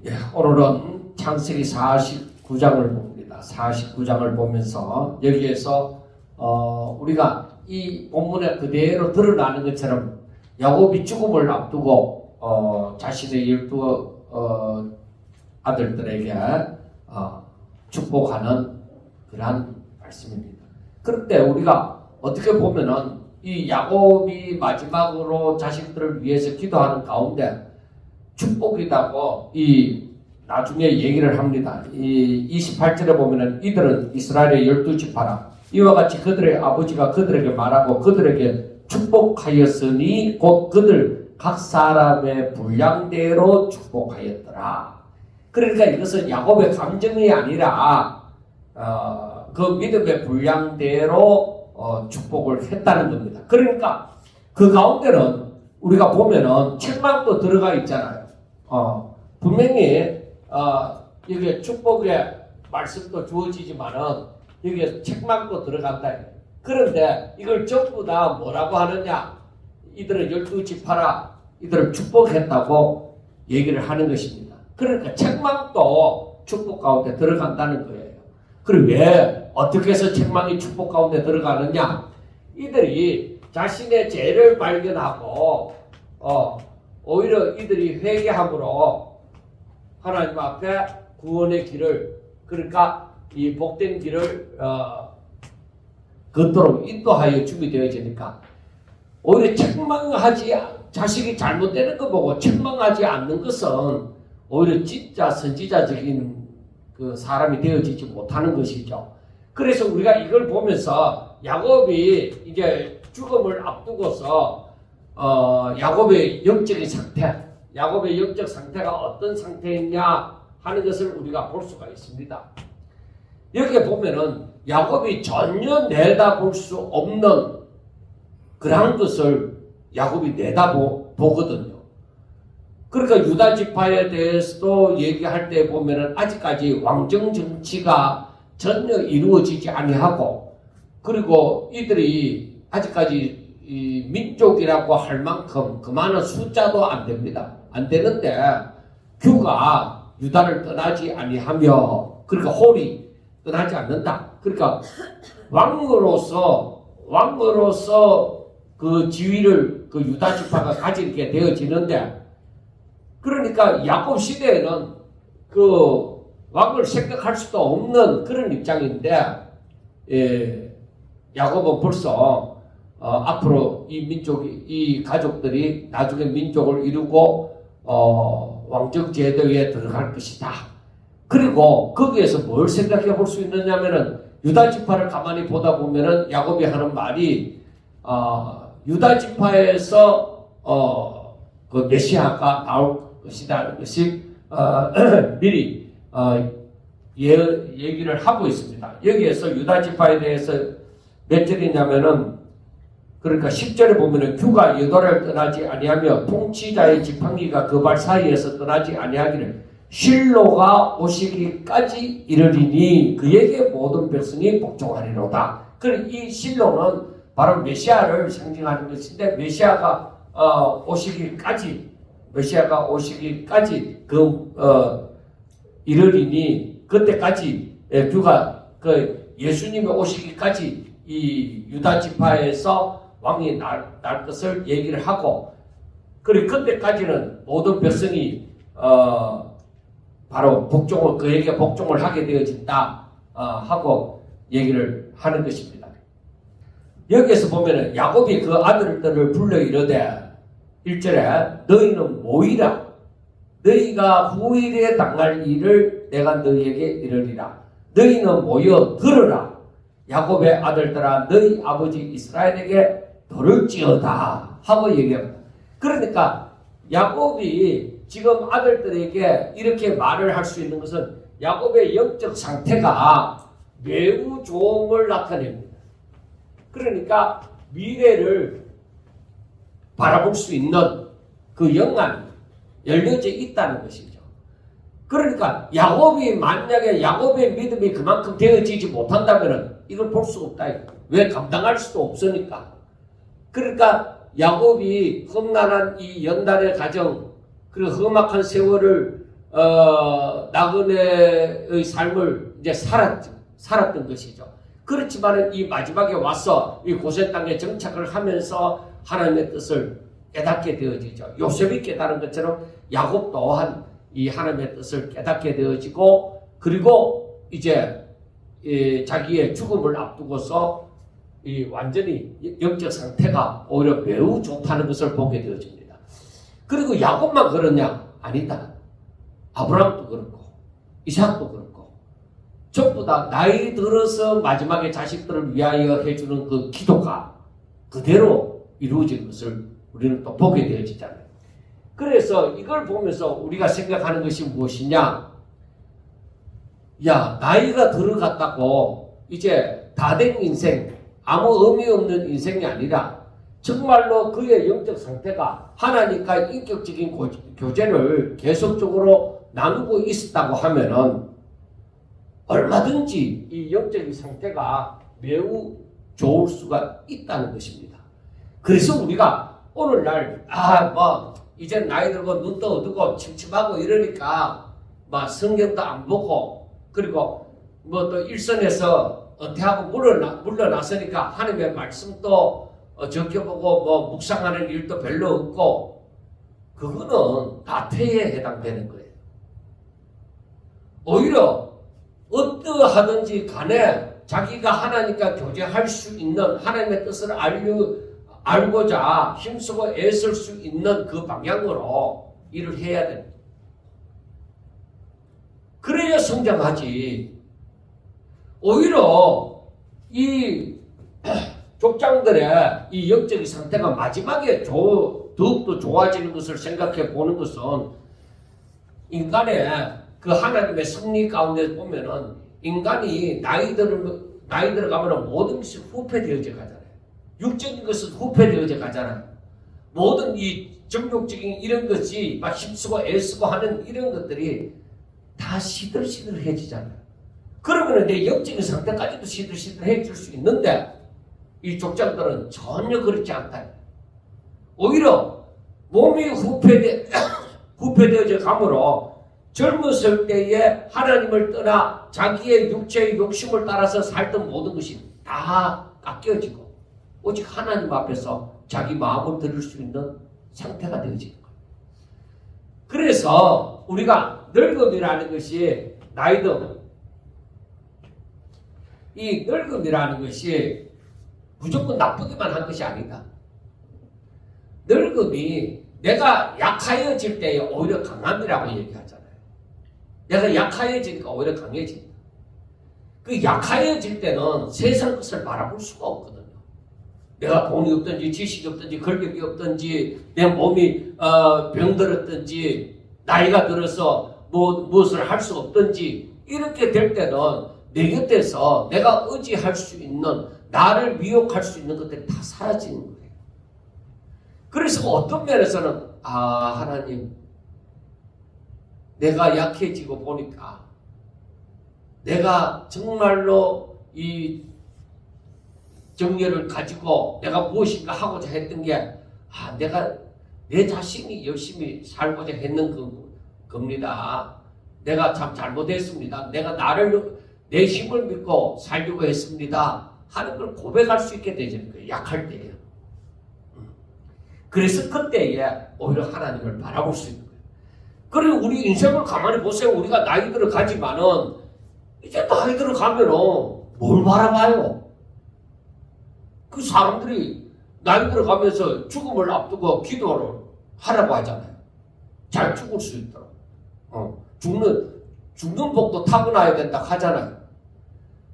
예, 오늘은 창세기 49장을 봅니다. 49장을 보면서 여기에서 우리가 이 본문에 그대로 드러나는 것처럼 야곱이 죽음을 앞두고 자신의 12 아들들에게 축복하는 그러한 말씀입니다. 그런데 우리가 어떻게 보면은 이 야곱이 마지막으로 자식들을 위해서 기도하는 가운데 축복이라고 이 나중에 얘기를 합니다. 이 28절에 보면은 이들은 이스라엘의 12지파라. 이와 같이 그들의 아버지가 그들에게 말하고 그들에게 축복하였으니 곧 그들 각 사람의 분량대로 축복하였더라. 그러니까 이것은 야곱의 감정이 아니라 그 믿음의 분량대로 축복을 했다는 겁니다. 그러니까 그 가운데는 우리가 보면은 책망도 들어가 있잖아요. 분명히 여기에 축복의 말씀도 주어지지만은 여기에 책망도 들어간다. 그런데 이걸 전부 다 뭐라고 하느냐? 이들은 12지파라. 이들을 축복했다고 얘기를 하는 것입니다. 그러니까 책망도 축복 가운데 들어간다는 거예요. 그리고 왜 어떻게 해서 책망이 축복 가운데 들어가느냐? 이들이 자신의 죄를 발견하고 오히려 이들이 회개함으로 하나님 앞에 구원의 길을, 그러니까 이 복된 길을 걷도록 인도하여 주게 되어지니까 오히려 자식이 잘못되는 거 보고 책망하지 않는 것은 오히려 진짜 선지자적인 그 사람이 되어지지 못하는 것이죠. 그래서 우리가 이걸 보면서 야곱이 이제 죽음을 앞두고서 야곱의 영적인 상태, 야곱의 영적 상태가 어떤 상태였냐 하는 것을 우리가 볼 수가 있습니다. 여기에 보면은 야곱이 전혀 내다볼 수 없는 그러한 것을 야곱이 내다보거든요. 그러니까 유다 지파에 대해서도 얘기할 때 보면은 아직까지 왕정 정치가 전혀 이루어지지 아니하고, 그리고 이들이 아직까지 이 민족이라고 할 만큼 그만한 숫자도 안 됩니다. 안 되는데 규가 유다를 떠나지 아니하며, 그러니까 홀이 떠나지 않는다. 그러니까 왕으로서 그 지위를 그 유다 지파가 가지게 되어지는데, 그러니까 야곱 시대에는 그 왕을 생각할 수도 없는 그런 입장인데, 야곱은 벌써 앞으로 이 가족들이 나중에 민족을 이루고 왕정 제도에 들어갈 것이다. 그리고 거기에서 뭘 생각해 볼 수 있느냐면은 유다 지파를 가만히 보다 보면은 야곱이 하는 말이 유다 지파에서 그 메시아가 나올 것이라는 것이 미리 얘기를 하고 있습니다. 여기에서 유다 지파에 대해서 몇 절이냐면은, 그러니까 10절에 보면은 규가 여도를 떠나지 아니하며 통치자의 지팡이가 그 발 사이에서 떠나지 아니하기를 실로가 오시기까지 이르리니 그에게 모든 백성이 복종하리로다. 그럼 이 실로는 바로 메시아를 상징하는 것인데, 메시아가 오시기까지 이르리니 그때까지 규가 그 예수님이 오시기까지 이 유다 지파에서 왕이 날 것을 얘기를 하고, 그리고 그때까지는 모든 백성이 바로 그에게 복종을 하게 되어진다 하고 얘기를 하는 것입니다. 여기에서 보면은 야곱이 그 아들들을 불러 이르되 1절에 너희는 모이라. 너희가 후일에 당할 일을 내가 너희에게 이르리라. 너희는 모여 들으라. 야곱의 아들들아 너희 아버지 이스라엘에게 들을지어다 하고 얘기합니다. 그러니까 야곱이 지금 아들들에게 이렇게 말을 할 수 있는 것은 야곱의 영적 상태가 매우 좋음을 나타냅니다. 그러니까 미래를 바라볼 수 있는 그 영안이 열려져 있다는 것이죠. 그러니까 만약에 야곱의 믿음이 그만큼 되어지지 못한다면 이걸 볼 수 없다. 왜? 감당할 수도 없으니까. 그러니까 야곱이 험난한 이 연단의 가정, 그리고 험악한 세월을 나그네의 삶을 이제 살았던 것이죠. 그렇지만 이 마지막에 와서 이 고센 땅에 정착을 하면서 하나님의 뜻을 깨닫게 되어지죠. 요셉이 깨달은 것처럼 야곱 또한 이 하나님의 뜻을 깨닫게 되어지고, 그리고 이제 자기의 죽음을 앞두고서 이 완전히 영적 상태가 오히려 매우 좋다는 것을 보게 되어집니다. 그리고 야곱만 그러냐? 아니다. 아브라함도 그렇고 이삭도 그렇고 전부 다 나이 들어서 마지막에 자식들을 위하여 해주는 그 기도가 그대로 이루어진 것을 우리는 또 보게 되어지잖아요. 그래서 이걸 보면서 우리가 생각하는 것이 무엇이냐? 야, 나이가 들어갔다고 이제 다 된 인생, 아무 의미 없는 인생이 아니라 정말로 그의 영적 상태가 하나님과 인격적인 교제를 계속적으로 나누고 있었다고 하면은 얼마든지 이 영적인 상태가 매우 좋을 수가 있다는 것입니다. 그래서 우리가 오늘날 이제 나이 들고 눈도 어두고 침침하고 이러니까 막 성경도 안 보고, 그리고 뭐 또 일선에서 은퇴하고 물러났으니까 하나님의 말씀도 적혀보고 뭐 묵상하는 일도 별로 없고, 그거는 나태에 해당되는 거예요. 오히려 어떠하든지 간에 자기가 하나님과 교제할 수 있는, 하나님의 뜻을 알고자 힘쓰고 애쓸 수 있는 그 방향으로 일을 해야 됩니다. 그래야 성장하지. 오히려 이 족장들의 이 영적인 상태가 마지막에 더욱더 좋아지는 것을 생각해 보는 것은, 인간의 그 하나님의 섭리 가운데 보면은 인간이 나이 들어가면 모든 것이 후패되어져 가잖아요. 육적인 것은 후패되어져 가잖아요. 모든 이 정욕적인 이런 것이 막 힘쓰고 애쓰고 하는 이런 것들이 다 시들시들해지잖아요. 그러면 내 영적인 상태까지도 시들시들해질 수 있는데 이 족장들은 전혀 그렇지 않다. 오히려 몸이 후패되어져 가므로 젊었을 때에 하나님을 떠나 자기의 육체의 욕심을 따라서 살던 모든 것이 다 깎여지고 오직 하나님 앞에서 자기 마음을 드릴 수 있는 상태가 되어지는 거예요. 그래서 우리가 늙음이라는 것이 나이든, 이 늙음이라는 것이 무조건 나쁘기만 한 것이 아니다. 늙음이 내가 약하여질 때에 오히려 강함이라고 얘기하잖아요. 내가 약하여지니까 오히려 강해진다. 그 약하여질 때는 세상 것을 바라볼 수가 없거든요. 내가 돈이 없든지 지식이 없든지 권력이 없든지 내 몸이 병들었든지 나이가 들어서 무엇을 할 수 없든지 이렇게 될 때는 내 곁에서 내가 의지할 수 있는, 나를 미혹할 수 있는 것들이 다 사라지는 거예요. 그래서 어떤 면에서는 하나님, 내가 약해지고 보니까 내가 정말로 이 정열을 가지고 내가 무엇인가 하고자 했던 게 내가 내 자신이 열심히 살고자 했는 겁니다. 내가 참 잘못했습니다. 내가 내 힘을 믿고 살려고 했습니다 하는 걸 고백할 수 있게 되는 거예요. 약할 때예요. 그래서 그때에 오히려 하나님을 바라볼 수 있는 거예요. 그리고 우리 인생을 가만히 보세요. 우리가 나이 들어가지만은 이제 나이 들어가면은 뭘 바라봐요? 그 사람들이 나이 들어가면서 죽음을 앞두고 기도를 하라고 하잖아요. 잘 죽을 수 있도록. 죽는 복도 타고나야 된다 하잖아요.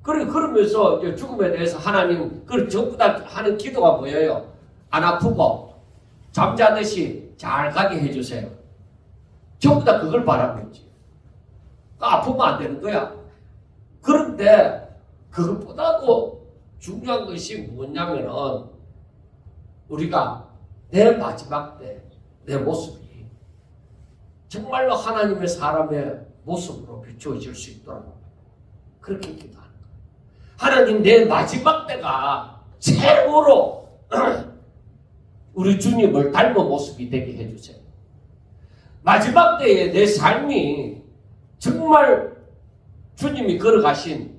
그러면서 이제 죽음에 대해서 하나님, 전부 다 하는 기도가 뭐예요? 안 아프고 잠자듯이 잘 가게 해주세요. 전부 다 그걸 바라는 거지. 아프면 안 되는 거야. 그런데 그것보다도 중요한 것이 뭐냐면은 우리가 내 마지막 때 내 모습이 정말로 하나님의 사람의 모습으로 비추어질 수 있도록 그렇게 기도하는 거예요. 하나님, 내 마지막 때가 최고로 우리 주님을 닮은 모습이 되게 해주세요. 마지막 때에 내 삶이 정말 주님이 걸어가신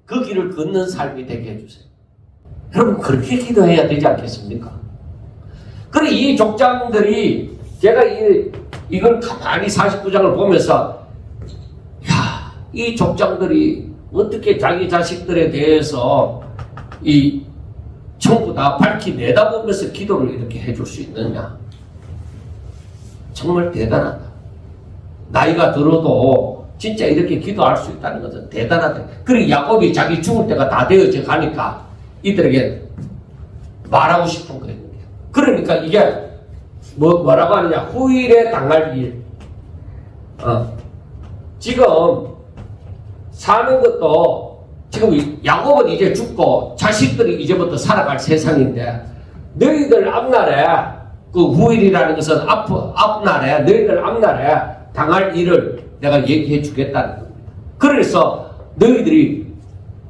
그 길을 걷는 삶이 되게 해주세요. 여러분 그렇게 기도해야 되지 않겠습니까? 그래 이 족장들이 제가 이걸 가만히 49장을 보면서 야, 이 족장들이 어떻게 자기 자식들에 대해서 이 전부 다 밝히 내다보면서 기도를 이렇게 해줄 수 있느냐. 정말 대단하다. 나이가 들어도 진짜 이렇게 기도할 수 있다는 것은 대단하다. 그리고 야곱이 자기 죽을 때가 다 되어져 가니까 이들에게 말하고 싶은 거예요. 그러니까 이게 뭐라고 하느냐. 후일에 당할 일. 지금 사는 것도 지금 야곱은 이제 죽고 자식들이 이제부터 살아갈 세상인데 너희들 앞날에 그 후일이라는 것은 앞날에 너희들 앞날에 당할 일을 내가 얘기해 주겠다는 겁니다. 그래서 너희들이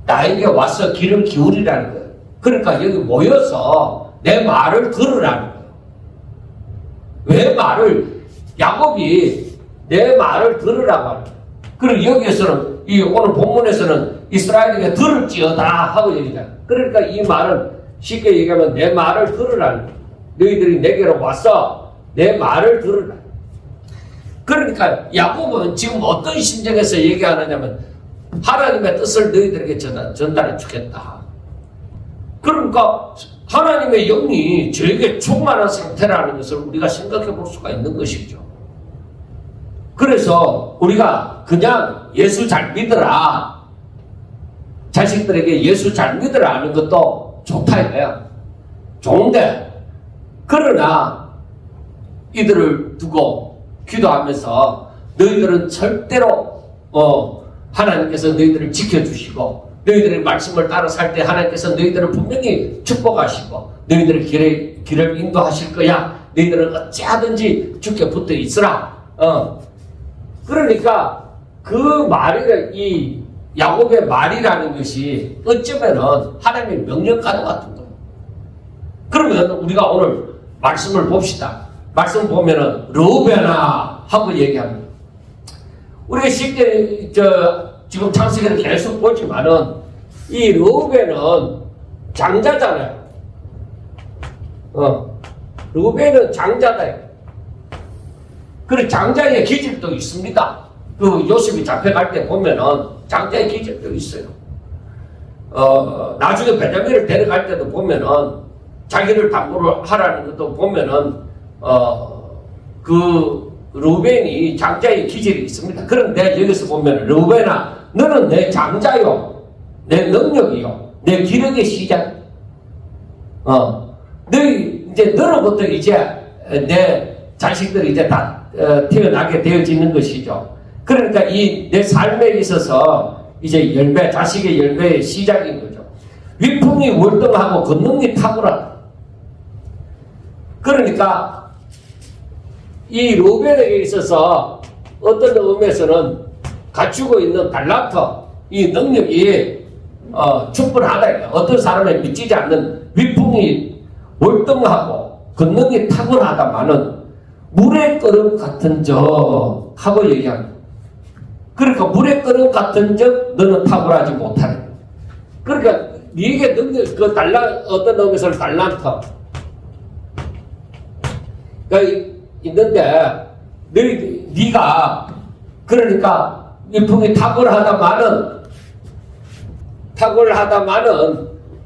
나에게 와서 귀를 기울이라는 거예요. 그러니까 여기 모여서 내 말을 들으라는 거예요. 왜 야곱이 내 말을 들으라고 하는 거예요. 그리고 여기에서는 오늘 본문에서는 이스라엘에게 들을지어다 하고 얘기해요. 그러니까 이 말은 쉽게 얘기하면 내 말을 들으라는 거예요. 너희들이 내게로 와서 내 말을 들으라. 그러니까 야곱은 지금 어떤 심정에서 얘기하느냐면 하나님의 뜻을 너희들에게 전달해 주겠다. 그러니까 하나님의 영이 저에게 충만한 상태라는 것을 우리가 생각해 볼 수가 있는 것이죠. 그래서 우리가 그냥 예수 잘 믿으라, 자식들에게 예수 잘 믿으라 하는 것도 좋다 이거야. 좋은데 그러나 이들을 두고 기도하면서 너희들은 절대로 하나님께서 너희들을 지켜주시고 너희들의 말씀을 따라 살 때 하나님께서 너희들을 분명히 축복하시고 너희들의 길을 인도하실 거야. 너희들은 어찌하든지 주께 붙어 있으라. 그러니까 그 이 야곱의 말이라는 것이 어쩌면은 하나님의 명령과도 같은 거예요. 그러면 우리가 오늘 말씀을 봅시다. 말씀 보면은 르우벤아 하고 얘기합니다. 우리가 쉽게 지금 창세기를 계속 보지만은 이 르우벤은 장자잖아요. 르우벤은 장자다. 그리고 장자의 기질도 있습니다. 그 요셉이 잡혀갈 때 보면은 장자의 기질도 있어요. 나중에 베냐민을 데려갈 때도 보면은 자기를 담보로 하라는 것도 보면은 그 르우벤이 장자의 기질이 있습니다. 그런데 여기서 보면 르우벤아 너는 내 장자요, 내 능력이요, 내 기력의 시작. 너로부터 이제 내 자식들이 이제 다 태어나게 되어지는 것이죠. 그러니까 이 내 삶에 있어서 이제 자식의 열매의 시작인 거죠. 위풍이 월등하고 권능이 탁월하다. 그러니까 이 르우벤에게 있어서 어떤 의미에서는 갖추고 있는 달란트, 이 능력이 충분하다. 어떤 사람에 미치지 않는 위풍이 월등하고 권능이 탁월하다마는 물의 끓음 같은 적 하고 얘기합니다. 그러니까 물의 끓음 같은 적 너는 탁월하지 못하네. 그러니까 네게 능력 어떤 의미에서는 달란트 있는데 네가 그러니까 위풍이 탁월하다마는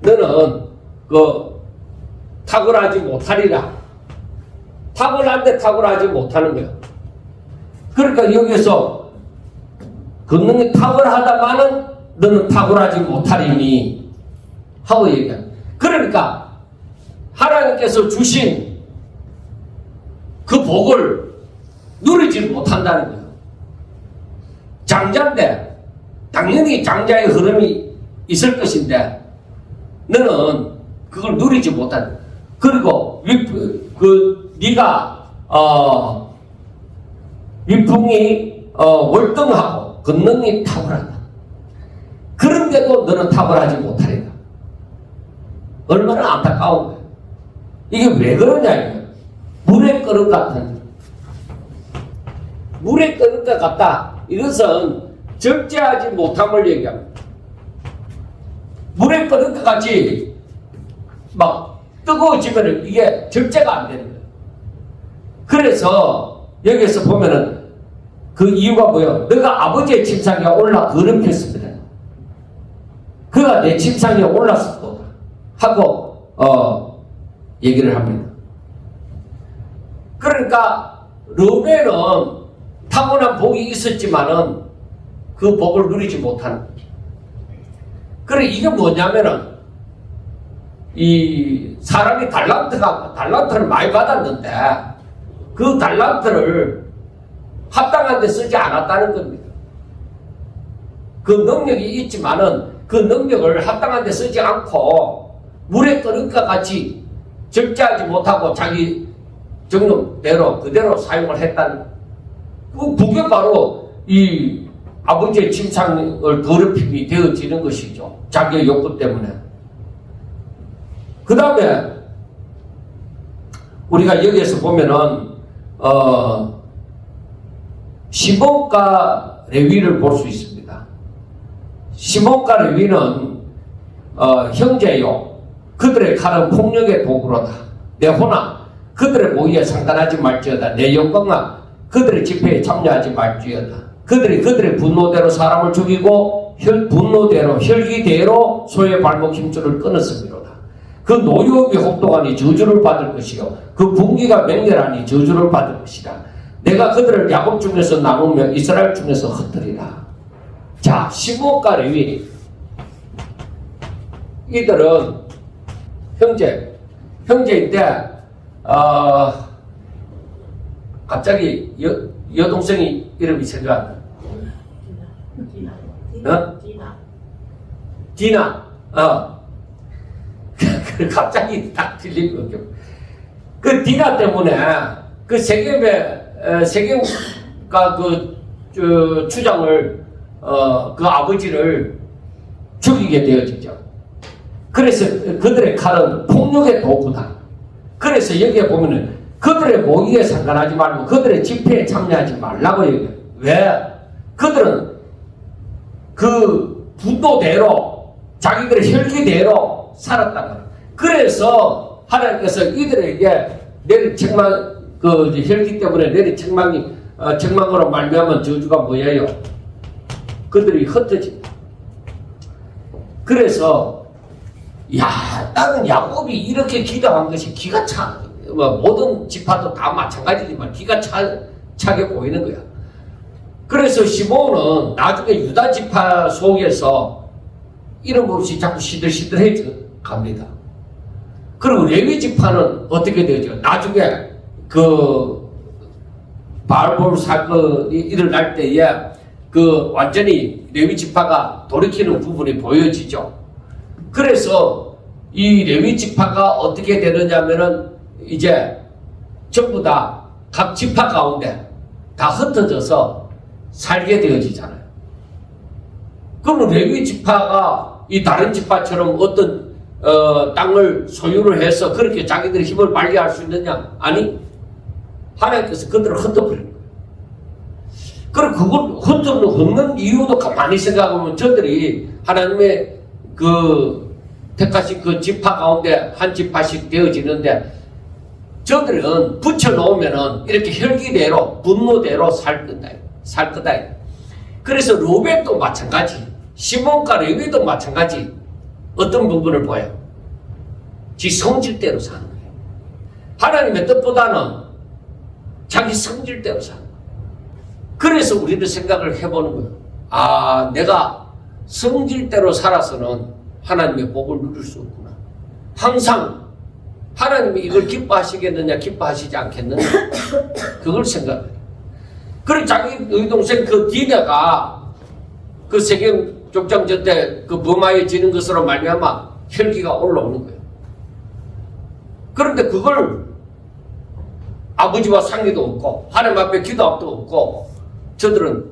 너는 탁월하지 못하리라. 탁월한데 탁월하지 못하는 거야. 그러니까 여기서 권능이 탁월하다마는 너는 탁월하지 못하리니 하고 얘기해. 그러니까 하나님께서 주신 그 복을 누리지 못한다는 거예요. 장자인데 당연히 장자의 흐름이 있을 것인데 너는 그걸 누리지 못한다. 그리고 네가 위풍이 월등하고 권능이 탁월하다. 그런데도 너는 탁월하지 못하리라. 얼마나 안타까운 거예요. 이게 왜 그러냐 이거예요. 물의 그릇 같은 물에 뜨는 것 같다. 이것은 절제하지 못함을 얘기합니다. 물에 뜨는 것 같이 막 뜨거워지면 이게 절제가 안 되는 거예요. 그래서 여기에서 보면은 그 이유가 뭐예요? 너가 아버지의 침상에 올라 거듭했습니다. 그가 내 침상에 올랐었다 하고 얘기를 합니다. 그러니까 르우벤은 타고난 복이 있었지만은 그 복을 누리지 못하는 거죠. 그래 이게 뭐냐면은 이 사람이 달란트를 많이 받았는데 그 달란트를 합당한 데 쓰지 않았다는 겁니다. 그 능력이 있지만은 그 능력을 합당한 데 쓰지 않고 물에 끓는 것 같이 절제하지 못하고 자기 정령대로 그대로 사용을 했다는 그게 바로 이 아버지의 침상을 더럽힘이 되어지는 것이죠. 자기의 욕구 때문에. 그 다음에 우리가 여기에서 보면은 시몬과 레위를 볼 수 있습니다. 시몬과 레위는 형제요. 그들의 칼은 폭력의 도구로다. 내 호나 그들의 모의에 상관하지 말지어다. 내 영광아 그들의 집회에 참여하지 말지어다. 그들의 분노대로 사람을 죽이고 분노대로 혈기대로 소의 발목 힘줄을 끊었음이로다. 그 노유업이 혹독하니 저주를 받을 것이요 그 분기가 맹렬하니 저주를 받을 것이다. 내가 그들을 야곱 중에서 나누며 이스라엘 중에서 흩뜨리라. 자, 시몬과 레위 이들은 형제인데 갑자기 여동생이 이름이 생각 디나. 갑자기 딱 들린 거죠. 그 디나 때문에 그 세겜과 추장을 그 아버지를 죽이게 되어지죠. 그래서 그들의 칼은 폭력의 도구다. 그래서 여기에 보면은 그들의 모의에 상관하지 말고 그들의 집회에 참여하지 말라고 얘기해요. 왜? 그들은 그 분노대로 자기들의 혈기대로 살았단 말이에요. 그래서 하나님께서 이들에게 내린 책망, 그 혈기 때문에 내린 책망으로 말미암은 저주가 뭐예요? 그들이 흩어집니다. 그래서 나는 야곱이 이렇게 기도한 것이 기가 차. 모든 지파도 다 마찬가지지만 기가 차게 보이는 거야. 그래서 시몬은 나중에 유다 지파 속에서 이름 없이 자꾸 시들시들해져 갑니다. 그리고 레위 지파는 어떻게 되죠? 나중에 그 바알볼 사건이 일어날 때에 그 완전히 레위 지파가 돌이키는 부분이 보여지죠. 그래서 이 레위 지파가 어떻게 되느냐면은 이제 전부 다 각 지파 가운데 다 흩어져서 살게 되어지잖아요. 그럼 레위 지파가 이 다른 지파처럼 어떤 땅을 소유를 해서 그렇게 자기들의 힘을 발휘할 수 있느냐? 아니, 하나님께서 그들을 흩어버린 거예요. 그럼 그걸 흩는 이유도 가만히 생각하면 저들이 하나님의 그 택하신 그 지파 가운데 한 지파씩 되어지는데 저들은 붙여놓으면은 이렇게 혈기대로 분노대로 살 거다. 그래서 르우벤도 마찬가지, 시몬과 레위도 마찬가지. 어떤 부분을 보여요? 지 성질대로 사는 거예요. 하나님의 뜻보다는 자기 성질대로 사는 거예요. 그래서 우리도 생각을 해보는 거예요. 내가 성질대로 살아서는 하나님의 복을 누릴 수 없구나. 항상 하나님이 이걸 기뻐하시겠느냐, 기뻐하시지 않겠느냐, 그걸 생각해요. 그리고 자기 의동생 그 디나가 그 세겜 족장전 때 그 범하여지는 것으로 말미암아 혈기가 올라오는 거예요. 그런데 그걸 아버지와 상의도 없고 하나님 앞에 기도함도 없고 저들은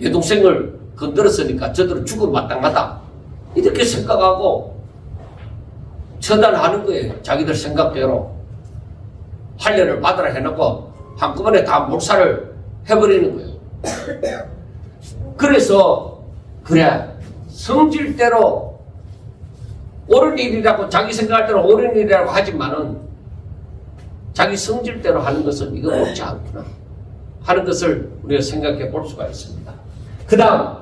여동생을 건드렸으니까 저들은 죽음 마땅하다 이렇게 생각하고 처단하는 거예요. 자기들 생각대로. 환련을 받으라 해놓고 한꺼번에 다 몰살을 해버리는 거예요. 그래서 그래 성질대로 옳은 일이라고 자기 생각할 대로 옳은 일이라고 하지만은 자기 성질대로 하는 것은 이거 옳지 않구나 하는 것을 우리가 생각해 볼 수가 있습니다. 그 다음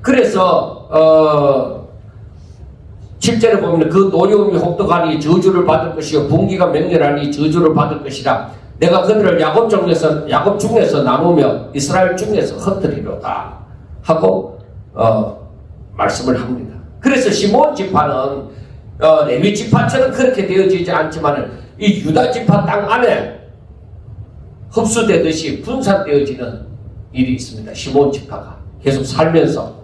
그래서 7절에 보면 그 노여움이 혹독하니 저주를 받을 것이요 분기가 맹렬하니 저주를 받을 것이라. 내가 그들을 야곱 중에서 나누며 이스라엘 중에서 흩뜨리로다 하고 말씀을 합니다. 그래서 시몬 지파는 레위 지파처럼 그렇게 되어지지 않지만 이 유다 지파 땅 안에 흡수되듯이 분산되어지는 일이 있습니다. 시몬 지파가 계속 살면서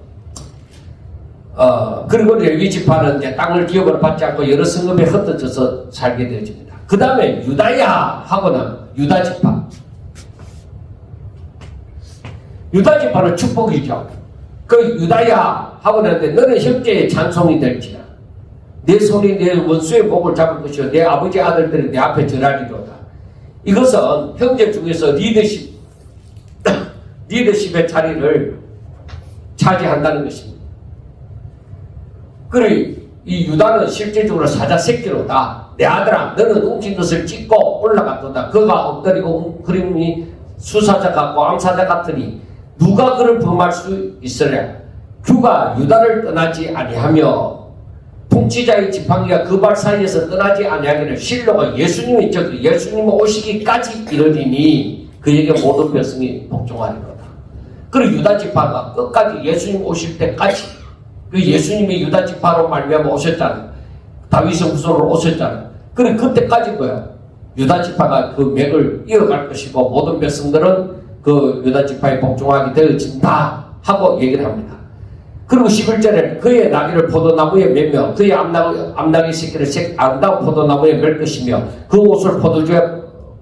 그리고 레위 지파는 이제 땅을 기업으로 받지 않고 여러 성읍에 흩어져서 살게 되어집니다. 그 다음에 유다야 하고는 유다 지파는 축복이죠. 그 유다야 하고 나는데 너는 형제의 찬송이 될지라. 내 손이 내 원수의 목을 잡을 것이요 내 아버지 아들들이 내 앞에 절하리로다. 이것은 형제 중에서 리더십의 자리를 차지한다는 것입니다. 그리고 이 유다는 실질적으로 사자 새끼로다. 내 아들아 너는 웅진 것을 찢고 올라갔도다. 그가 엎드리고 그림이 수사자 같고 암사자 같으니 누가 그를 범할 수 있으랴. 규가 유다를 떠나지 아니하며 통치자의 지팡이가 그 발 사이에서 떠나지 아니하기를 실로가 예수님이 오시기까지 이르리니 그에게 모든 백성이 복종하리로다. 그리고 유다 지파가 끝까지 예수님 오실 때까지 그 예수님이 유다 지파로 말미암아 오셨잖아요. 다윗의 후손으로 오셨잖아요. 그래 그때까지 뭐야? 유다 지파가 그 맥을 이어갈 것이고 모든 백성들은 그 유다 지파에 복종하게 되어진다 하고 얘기를 합니다. 그리고 11절에 그의 나귀를 포도나무에 매며 그의 암나귀 새끼를 아름다운 포도나무에 맬 것이며 그 옷을 포도주에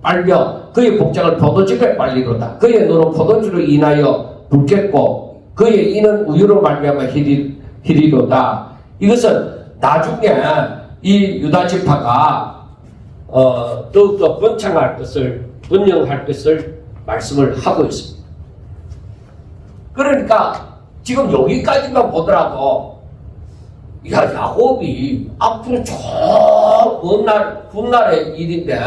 빨며 그의 복장을 포도즙에 빨리로다. 그의 눈은 포도주로 인하여 붉겠고 그의 이는 우유로 말미암아 희리로다. 이것은 나중에 이 유다 지파가 더욱더 번창할 것을 번영할 것을 말씀을 하고 있습니다. 그러니까 지금 여기까지만 보더라도 야곱이 앞으로 저 훗날의 일인데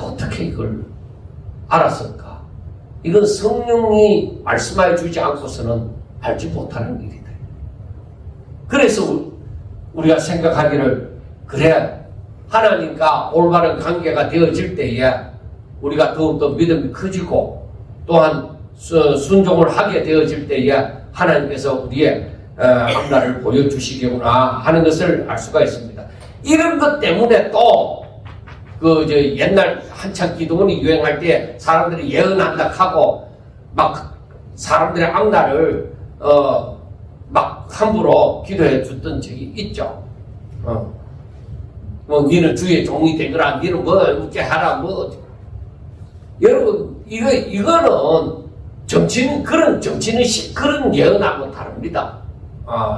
어떻게 이걸 알았을까? 이건 성령이 말씀해 주지 않고서는 알지 못하는 일이다. 그래서 우리가 생각하기를 그래 하나님과 올바른 관계가 되어질 때에 우리가 더욱더 믿음이 커지고 또한 순종을 하게 되어질 때에 하나님께서 우리의 앞날을 보여주시겠구나 하는 것을 알 수가 있습니다. 이런 것 때문에 또 옛날 한참 기도원이 유행할 때 사람들이 예언한다 하고 막 사람들의 앞날을 막 함부로 기도해 줬던 적이 있죠. 니는 주의 종이 되거라, 니는 뭐 이렇게 하라, 여러분 이거는 정치는 그런 예언하고 다릅니다.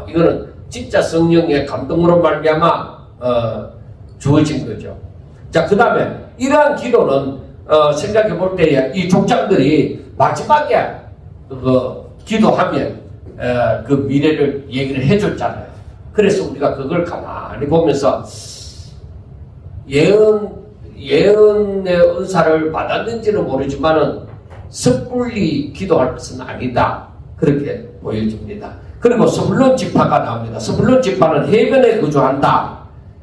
이거는 진짜 성령의 감동으로 말미암아 주어진 거죠. 자, 그 다음에 이러한 기도는 생각해 볼 때에 이 족장들이 마지막에 기도하면 그 미래를 얘기를 해줬잖아요. 그래서 우리가 그걸 가만히 보면서 예언의 은사를 받았는지는 모르지만은 섣불리 기도할 것은 아니다. 그렇게 보여집니다. 그리고 스불론 지파가 나옵니다. 스불론 지파는 해변에 거주한다.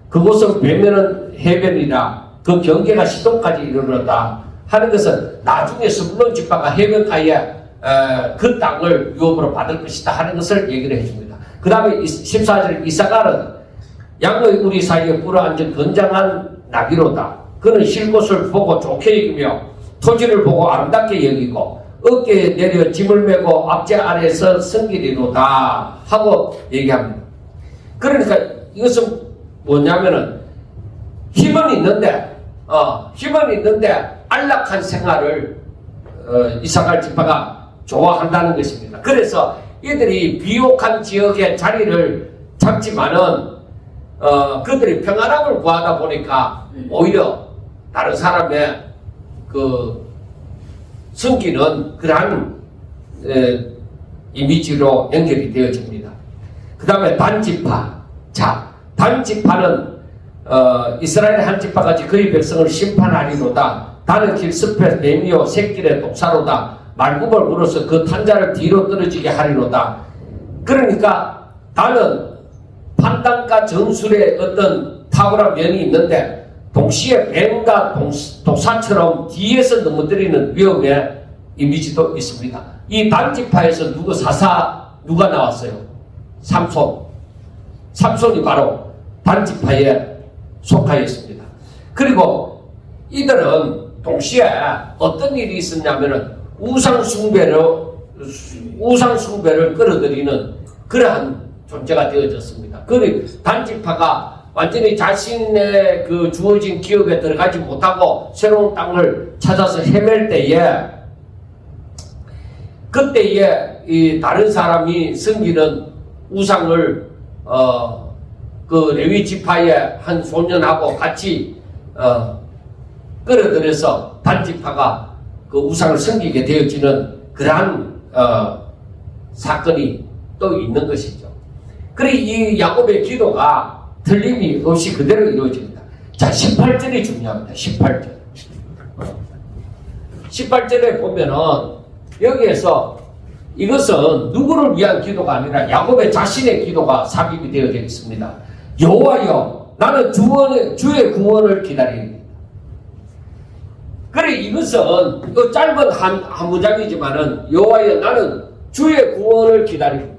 그곳은 배면은 해변이라 그 경계가 시동까지 이르렀다 하는 것은 나중에 스불론 지파가 해변가에 그 땅을 유업으로 받을 것이다 하는 것을 얘기를 해줍니다. 그 다음에 14절 이사갈은 양의 우리 사이에 꿇어앉은 건장한 나귀로다. 그는 쉴 곳을 보고 좋게 여기며 토지를 보고 아름답게 여기고 어깨에 내려 짐을 메고 앞제 아래에서 섬기리로다 하고 얘기합니다. 그러니까 이것은 뭐냐면은 힘은 있는데 안락한 생활을 이사갈 지파가 좋아한다는 것입니다. 그래서 이들이 비옥한 지역에 자리를 잡지만은 그들이 평안함을 구하다 보니까 오히려 다른 사람의 그 섬기는 그러한 이미지로 연결이 되어집니다. 그 다음에 단지파. 자, 단지파는 이스라엘의 한 지파같이 그의 백성을 심판하리로다. 단은 길습에 매미요 새길에 독사로다. 말굽을 물어서 그 탄자를 뒤로 떨어지게 하리로다. 그러니까 단은 판단과 전술의 어떤 탁월한 면이 있는데 동시에 뱀과 독사처럼 뒤에서 넘어뜨리는 위험의 이미지도 있습니다. 이 단지파에서 누가 나왔어요? 삼손이 바로 단지파에 속하였습니다. 그리고 이들은 동시에 어떤 일이 있었냐면은 우상숭배를 끌어들이는 그러한 존재가 되어졌습니다. 그 단지파가 완전히 자신의 그 주어진 기업에 들어가지 못하고 새로운 땅을 찾아서 헤맬 때에 그때에 이 다른 사람이 섬기는 우상을 그 레위 지파의 한 소년하고 같이 끌어들여서 단지파가 그 우상을 섬기게 되어지는 그러한 사건이 또 있는 것이죠. 그래 이 야곱의 기도가 틀림이 없이 그대로 이루어집니다. 자, 18절이 중요합니다. 18절에 보면은 여기에서 이것은 누구를 위한 기도가 아니라 야곱의 자신의 기도가 삽입이 되어져 있습니다. 여호와여, 나는 주의 구원을 기다립니다. 그래 이것은 짧은 한 문장이지만은 여호와여, 나는 주의 구원을 기다립니다.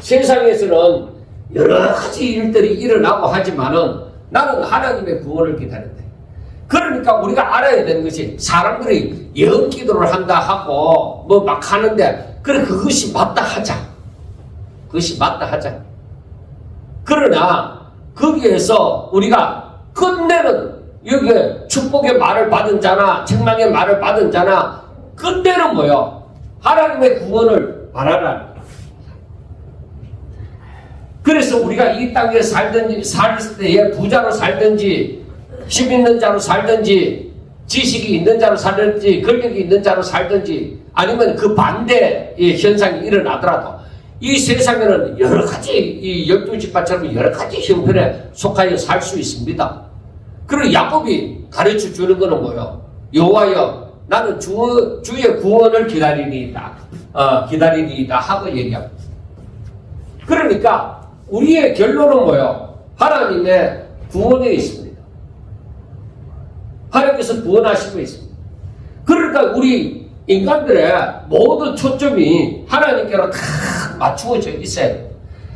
세상에서는 여러 가지 일들이 일어나고 하지만은 나는 하나님의 구원을 기다린다. 그러니까 우리가 알아야 되는 것이 사람들이 영 기도를 한다 하고 뭐 막 하는데 그래 그것이 맞다 하자. 그러나 거기에서 우리가 끝내는 여기에 축복의 말을 받은 자나 책망의 말을 받은 자나 끝내는 뭐요? 하나님의 구원을 바라라. 그래서 우리가 이 땅에 살 때에 부자로 살든지 힘 있는 자로 살든지 지식이 있는 자로 살든지 권력이 있는 자로 살든지 아니면 그 반대의 현상이 일어나더라도 이 세상에는 여러 가지 이 12지파처럼 여러 가지 형편에 속하여 살 수 있습니다. 그리고 야곱이 가르쳐 주는 것은 뭐예요? 여호와여, 나는 주의 구원을 기다리니이다 하고 얘기합니다. 그러니까 우리의 결론은 뭐예요? 하나님의 구원에 있습니다. 하나님께서 구원하시고 있습니다. 그러니까 우리 인간들의 모든 초점이 하나님께로 다 맞추어져 있어요.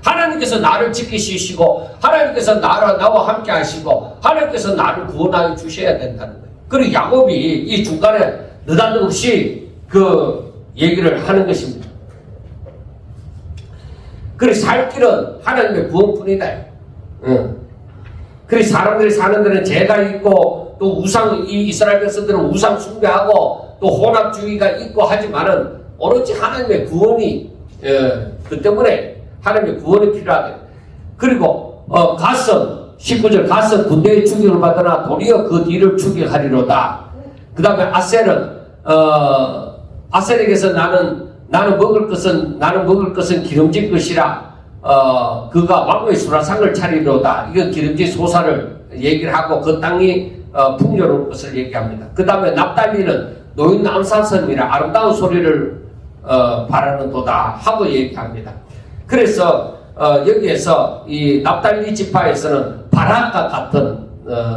하나님께서 나를 지키시고 하나님께서 나와 함께 하시고 하나님께서 나를 구원하여 주셔야 된다는 거예요. 그리고 야곱이 이 중간에 느닷없이 그 얘기를 하는 것입니다. 그래서 살 길은 하나님의 구원뿐이다. 그래서 사람들이 사는 데는 죄가 있고 또 이 이스라엘 백성들은 우상 숭배하고 또 혼합주의가 있고 하지만은 오로지 하나님의 구원이 그 때문에 하나님의 구원이 필요하다. 그리고 갓은 19절 갓은 군대의 추격을 받으나 도리어 그 뒤를 추격하리로다. 그 다음에 아셀에게서 나는 먹을 것은 기름진 것이라 그가 왕의 수라상을 차리로다. 이건 기름진 소사를 얘기를 하고 그 땅이 풍요로운 것을 얘기합니다. 그 다음에 납달리는 노인 남사선이라 아름다운 소리를 바라는 도다 하고 얘기합니다. 그래서 여기에서 이 납달리 지파에서는 바락과 같은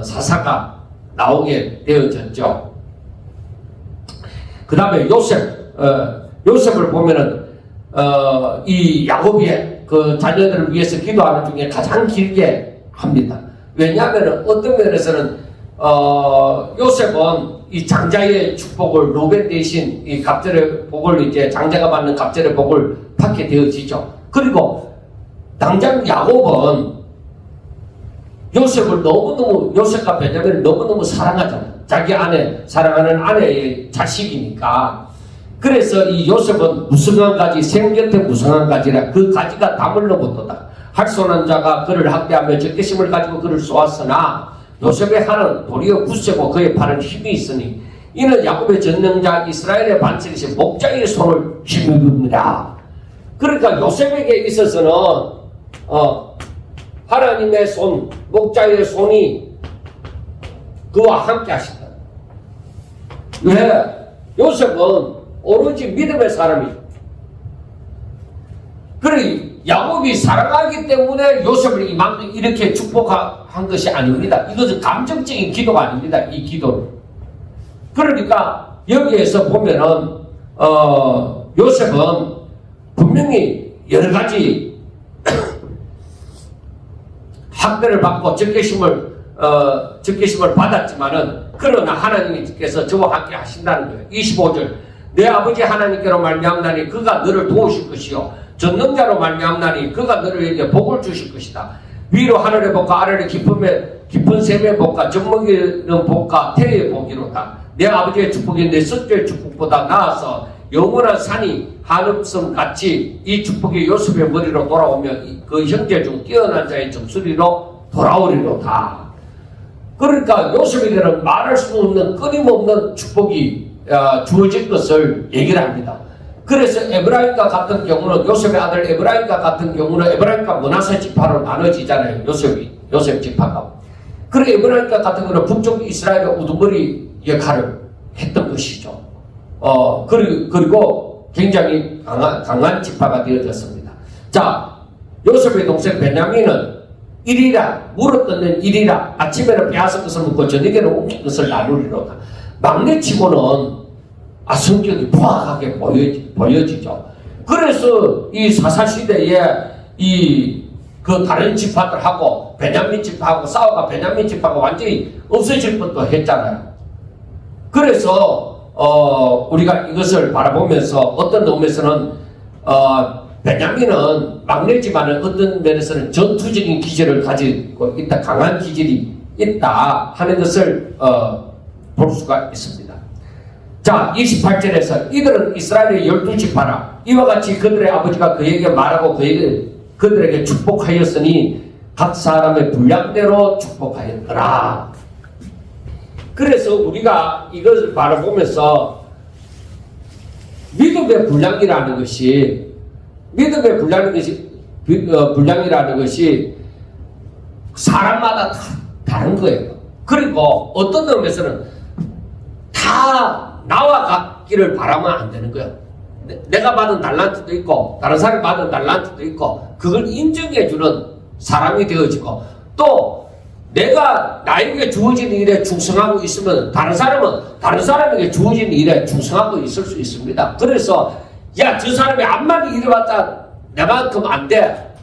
사사가 나오게 되어졌죠. 그 다음에 요셉을 보면은 이 야곱의 그 자녀들을 위해서 기도하는 중에 가장 길게 합니다. 왜냐하면 어떤 면에서는 요셉은 이 장자의 축복을 로벤 대신 이 갑절의 복을 이제 장자가 받는 갑절의 복을 받게 되어지죠. 그리고 당장 야곱은 요셉과 베냐민을 너무너무 사랑하잖아요. 자기 사랑하는 아내의 자식이니까. 그래서 이 요셉은 무성한 가지, 생곁에 무성한 가지라 그 가지가 담을 넘었도다. 할손한 자가 그를 학대하며 적개심을 가지고 그를 쏘았으나 요셉의 팔은 도리어 굳세고 그의 팔은 힘이 있으니 이는 야곱의 전능자 이스라엘의 반석이신 목자의 손을 힘입니다. 그러니까 요셉에게 있어서는 하나님의 손, 목자의 손이 그와 함께 하신다. 왜? 요셉은 오로지 믿음의 사람이죠. 그래 야곱이 사랑하기 때문에 요셉을 이만큼 이렇게 축복한 것이 아닙니다. 이것은 감정적인 기도가 아닙니다. 이 기도는. 그러니까 여기에서 보면은 요셉은 분명히 여러 가지 학대를 받고 적개심을 받았지만은 그러나 하나님께서 저와 함께 하신다는 거예요. 25절 내 아버지 하나님께로 말미암나니 그가 너를 도우실 것이요 전능자로 말미암나니 그가 너에게 복을 주실 것이다. 위로 하늘의 복과 아래의 깊은 샘의 복과 젖먹이는 복과 태의 복이로다. 내 아버지의 축복이 내 선조의 축복보다 나아서 영원한 산이 한없음 같이 이 축복이 요셉의 머리로 돌아오며 그 형제 중 뛰어난 자의 정수리로 돌아오리로다. 그러니까 요셉에게는 말할 수 없는 끊임없는 축복이 주어질 것을 얘기를 합니다. 그래서 에브라임과 같은 경우는 요셉의 아들 에브라임과 같은 경우는 에브라임과 므낫세 지파로 나눠지잖아요. 요셉 지파가. 그리고 에브라임과 같은 경우는 북쪽 이스라엘의 우두머리 역할을 했던 것이죠. 그리고 굉장히 강한 지파가 되어졌습니다. 자, 요셉의 동생 베냐민은 일이라 물어뜯는 일이라 아침에는 빼앗은 것을 먹고 저녁에는 옮긴 것을 나누리로다. 막내치고는 성격이 포악하게 보여지죠. 그래서 이 사사시대에 그 다른 지파들하고 베냐민 지파하고 싸워가 베냐민 지파가 완전히 없어질 뻔도 했잖아요. 그래서 우리가 이것을 바라보면서 어떤 의미에서는 베냐민은 막내지만은 어떤 면에서는 전투적인 기질을 가지고 있다, 강한 기질이 있다 하는 것을 볼 수가 있습니다. 자, 28절에서 이들은 이스라엘의 12지파라 이와 같이 그들의 아버지가 그에게 말하고 그들에게 축복하였으니 각 사람의 분량대로 축복하였더라. 그래서 우리가 이것을 바라보면서 믿음의 분량이라는 것이 사람마다 다른 거예요. 그리고 어떤 의미에서는 다 나와 같기를 바라면 안 되는 거예요. 내가 받은 달란트도 있고 다른 사람이 받은 달란트도 있고 그걸 인정해주는 사람이 되어지고 또 내가 나에게 주어진 일에 충성하고 있으면 다른 사람은 다른 사람에게 주어진 일에 충성하고 있을 수 있습니다. 그래서 야, 저 사람이 암만 일해봤자 내만큼 안 돼.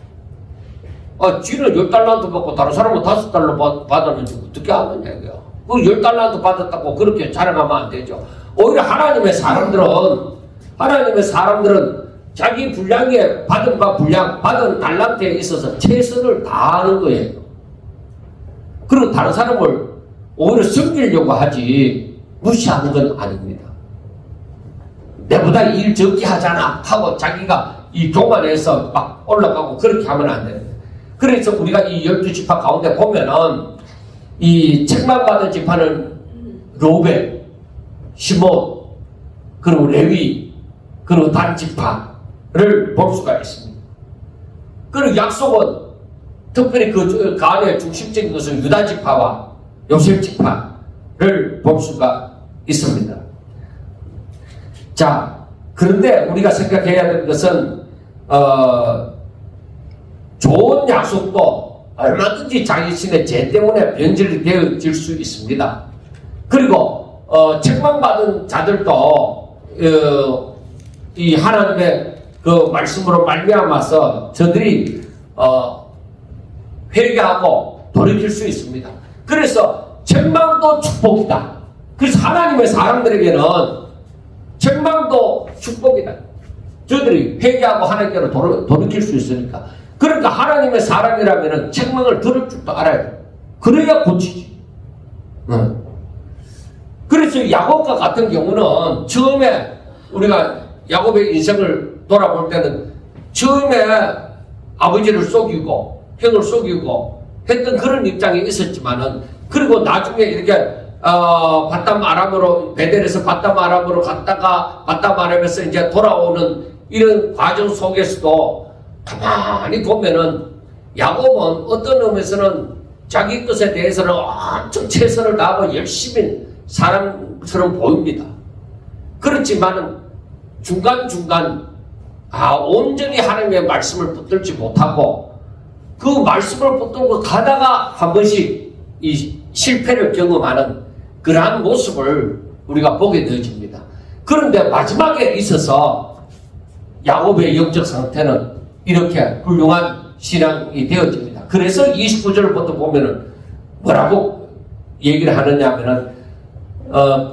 쥐는 10달란트 받고 다른 사람은 5달러 받았는지 어떻게 하느냐 이거요. 그 10달란트 받았다고 그렇게 자랑하면 안 되죠. 오히려 하나님의 사람들은 자기 분량에 받은 달란트에 있어서 최선을 다하는 거예요. 그리고 다른 사람을 오히려 섬기려고 하지 무시하는 건 아닙니다. 내보다 일 적게 하잖아 하고 자기가 이 교만해서 막 올라가고 그렇게 하면 안 됩니다. 그래서 우리가 이 12지파 가운데 보면은 이 책망 받은 지파는 로벤, 시몬, 그리고 레위, 그리고 단 지파를 볼 수가 있습니다. 그리고 약속은 특별히 그 안에 중심적인 것은 유다 지파와 요셉 지파를 볼 수가 있습니다. 자, 그런데 우리가 생각해야 될 것은 좋은 약속도 얼마든지 자신의 죄 때문에 변질이 되어질 수 있습니다. 그리고 책망받은 자들도 이 하나님의 그 말씀으로 말미암아서 저들이 회개하고 돌이킬 수 있습니다. 그래서 책망도 축복이다. 그래서 하나님의 사람들에게는 책망도 축복이다. 저들이 회개하고 하나님께로 돌이킬 수 있으니까. 그러니까 하나님의 사람이라면 책망을 들을 줄도 알아야 돼. 그래야 고치지. 그래서 야곱과 같은 경우는 처음에 우리가 야곱의 인생을 돌아볼 때는 처음에 아버지를 속이고 형을 속이고 했던 그런 입장이 있었지만은 그리고 나중에 이렇게 바담 아람으로 베델에서 바담 아람으로 갔다가 바담 아람에서 이제 돌아오는 이런 과정 속에서도 가만히 보면은 야곱은 어떤 의미에서는 자기 것에 대해서는 엄청 최선을 다하고 열심히 사람처럼 보입니다. 그렇지만은 중간중간 온전히 하나님의 말씀을 붙들지 못하고 그 말씀을 붙들고 가다가 한 번씩 이 실패를 경험하는 그러한 모습을 우리가 보게 되어집니다. 그런데 마지막에 있어서 야곱의 영적 상태는 이렇게 훌륭한 신앙이 되어집니다. 그래서 29절부터 보면은 뭐라고 얘기를 하느냐 하면은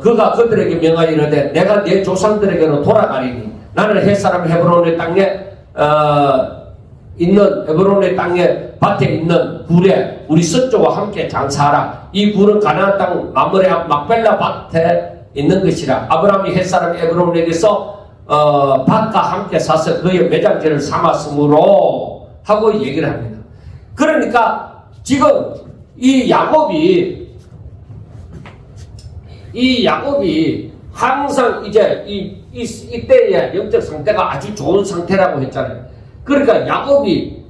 그가 그들에게 명하여 이르되 내가 내 조상들에게로 돌아가리니 나는 햇사람 헤브론의 땅에 있는 헤브론의 땅에 밭에 있는 굴에 우리 서쪽과 함께 장사하라. 이 굴은 가나안 땅 마므레 막벨라 밭에 있는 것이라. 아브라함이 햇사람 헤브론에게서 밭과 함께 사서 그의 매장지를 삼았으므로 하고 얘기를 합니다. 그러니까 지금 이 야곱이 항상 이제 이때의 영적 상태가 아주 좋은 상태라고 했잖아요. 그러니까 야곱이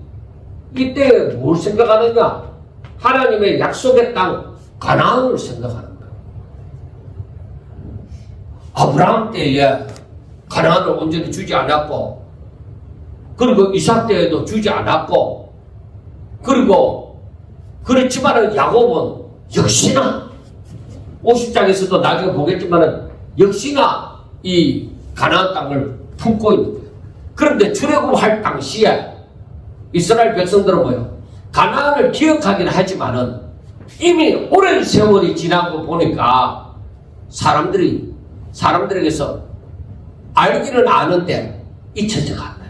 이때 뭘 생각하느냐? 하나님의 약속의 땅 가나안을 생각하는 거예요. 아브라함 때에 가나안을 온전히 주지 않았고, 그리고 이삭 때에도 주지 않았고, 그리고 그렇지만은 야곱은 역시나 50장에서도 나중에 보겠지만은 역시나 이 가나안 땅을 품고 있는 거예요. 그런데 출애굽할 당시에 이스라엘 백성들은 뭐예요? 가나안을 기억하긴 하지만은 이미 오랜 세월이 지난 거 보니까 사람들에게서 알기는 아는데 잊혀져 간다.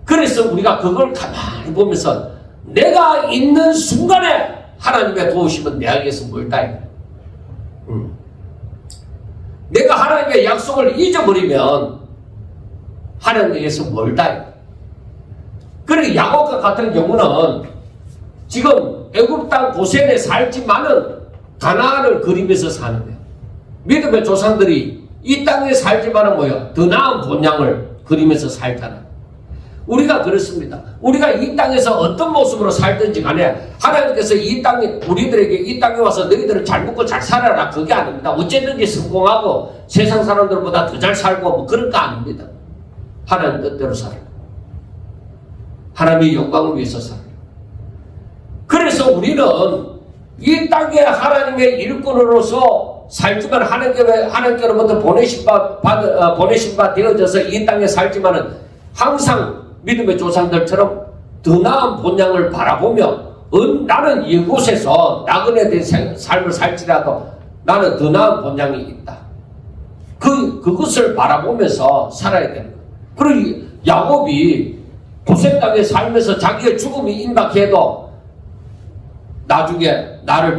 그래서 우리가 그걸 가만히 보면서 내가 있는 순간에 하나님의 도우심은 내게서 멀다. 내가 하나님의 약속을 잊어버리면 하나님에게서 멀다. 그리고 야곱과 같은 경우는 지금 애굽 땅 고센에 살지만은 가나안을 그리면서 사는 거예요. 믿음의 조상들이 이 땅에 살지만은 뭐예요? 더 나은 본향을 그리면서 살잖아요. 우리가 그렇습니다. 우리가 이 땅에서 어떤 모습으로 살든지 간에 하나님께서 이 땅에 우리들에게 이 땅에 와서 너희들은 잘 먹고 잘 살아라 그게 아닙니다. 어쨌든지 성공하고 세상 사람들보다 더 잘 살고 뭐 그런 거 아닙니다. 하나님 뜻대로 살아요. 하나님의 영광을 위해서 살아요. 그래서 우리는 이 땅에 하나님의 일꾼으로서 살지만 하나님께로부터 보내신 바 되어져서 이 땅에 살지만은 항상 믿음의 조상들처럼 더 나은 본향을 바라보며 나는 이곳에서 나그네 된 삶을 살지라도 나는 더 나은 본향이 있다. 그것을 바라보면서 살아야 되는 거예요. 그리고 야곱이 고센 땅에 살면서 자기의 죽음이 임박해도 나중에 나를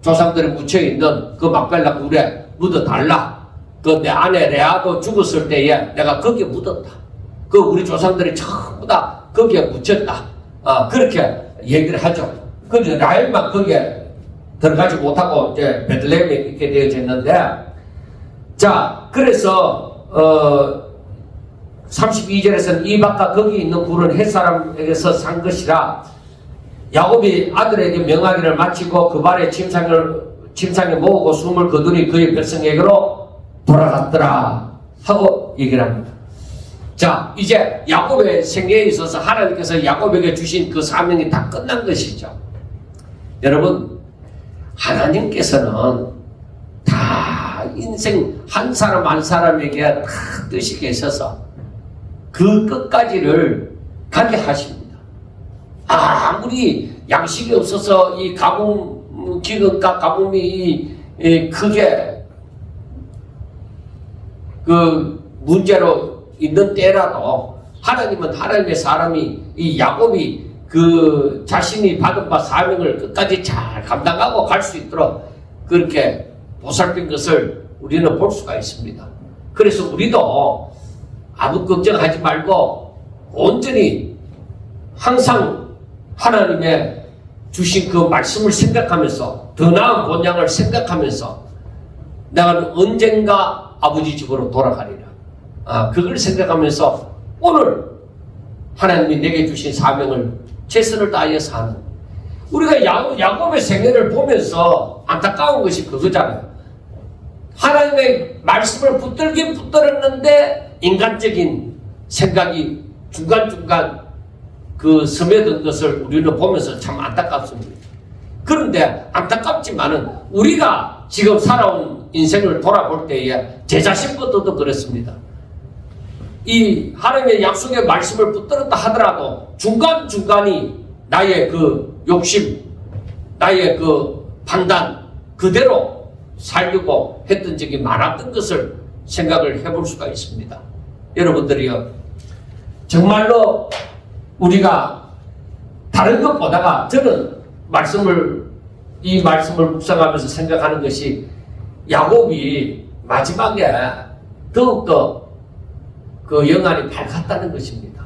조상들이 묻혀있는 그 막벨라 굴에 묻어달라. 그 내 아내 레아도 죽었을 때에 내가 거기에 묻었다. 그 우리 조상들이 전부 다 거기에 묻혔다. 그렇게 얘기를 하죠. 근데 라헬만 거기에 들어가지 못하고 이제 베들레헴에 있게 되어졌는데, 자, 그래서 32절에서는 이 밭과 거기 있는 굴은 햇사람에게서 산 것이라. 야곱이 아들에게 명하기를 마치고 그 발에 침상에 모으고 숨을 거두니 그의 백성에게로 돌아갔더라 하고 얘기를 합니다. 자, 이제 야곱의 생애에 있어서 하나님께서 야곱에게 주신 그 사명이 다 끝난 것이죠. 여러분, 하나님께서는 다 인생 한 사람 한 사람에게 다 뜻이 계셔서 그 끝까지를 가게 하십니다. 아무리 양식이 없어서 이 기근과 가뭄이 크게 그 문제로 있는 때라도 하나님은 하나님의 사람이 이 야곱이 그 자신이 받은 바 사명을 끝까지 잘 감당하고 갈 수 있도록 그렇게 보살핀 것을 우리는 볼 수가 있습니다. 그래서 우리도 아무 걱정하지 말고 온전히 항상 하나님의 주신 그 말씀을 생각하면서 더 나은 본향을 생각하면서 내가 언젠가 아버지 집으로 돌아가리라. 그걸 생각하면서 오늘 하나님이 내게 주신 사명을 최선을 다하여 사는, 우리가 야곱의 생애를 보면서 안타까운 것이 그거잖아요. 하나님의 말씀을 붙들긴 붙들었는데 인간적인 생각이 중간중간 그 스며든 것을 우리는 보면서 참 안타깝습니다. 그런데 안타깝지만은 우리가 지금 살아온 인생을 돌아볼 때에 제 자신부터도 그렇습니다. 이 하나님의 약속의 말씀을 붙들었다 하더라도 중간중간이 나의 그 욕심, 나의 그 판단 그대로 살려고 했던 적이 많았던 것을 생각을 해볼 수가 있습니다. 여러분들이요, 정말로 우리가 다른 것보다가 저는 이 말씀을 묵상하면서 생각하는 것이 야곱이 마지막에 더욱더 그 영안이 밝았다는 것입니다.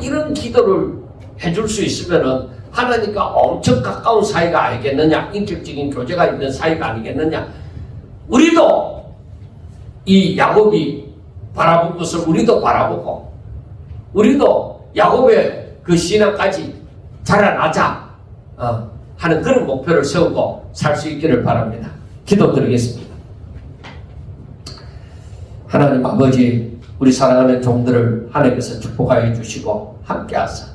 이런 기도를 해줄 수 있으면은 하나님과 엄청 가까운 사이가 아니겠느냐, 인격적인 교제가 있는 사이가 아니겠느냐. 우리도 이 야곱이 바라본 것을 우리도 바라보고, 우리도 야곱의 그 신앙까지 자라나자 하는 그런 목표를 세우고 살 수 있기를 바랍니다. 기도드리겠습니다. 하나님 아버지, 우리 사랑하는 종들을 하나님께서 축복하여 주시고 함께하사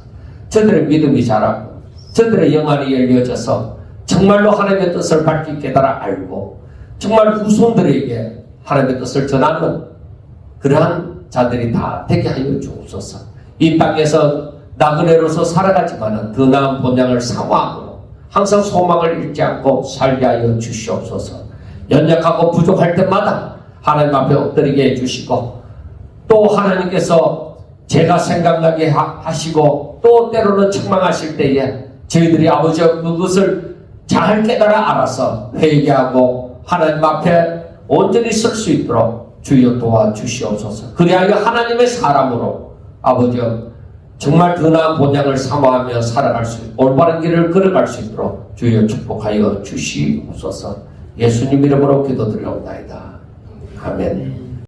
저들의 믿음이 자라고 저들의 영안이 열려져서 정말로 하나님의 뜻을 밝히 깨달아 알고 정말 후손들에게 하나님의 뜻을 전하는 그러한 자들이 다 되게 하여 주옵소서. 이 땅에서 나그네로서 살아가지만은 더 나은 본향을 사모함으로 항상 소망을 잃지 않고 살게 하여 주시옵소서. 연약하고 부족할 때마다 하나님 앞에 엎드리게 해주시고, 또 하나님께서 제가 생각나게 하시고 또 때로는 책망하실 때에 저희들이 아버지 그것을 잘 깨달아 알아서 회개하고 하나님 앞에 온전히 설 수 있도록 주여 도와주시옵소서. 그리하여 하나님의 사람으로 아버지 정말 더 나은 본향을 사모하며 살아갈 수, 올바른 길을 걸어갈 수 있도록 주여 축복하여 주시옵소서. 예수님 이름으로 기도드리옵나이다. 아멘.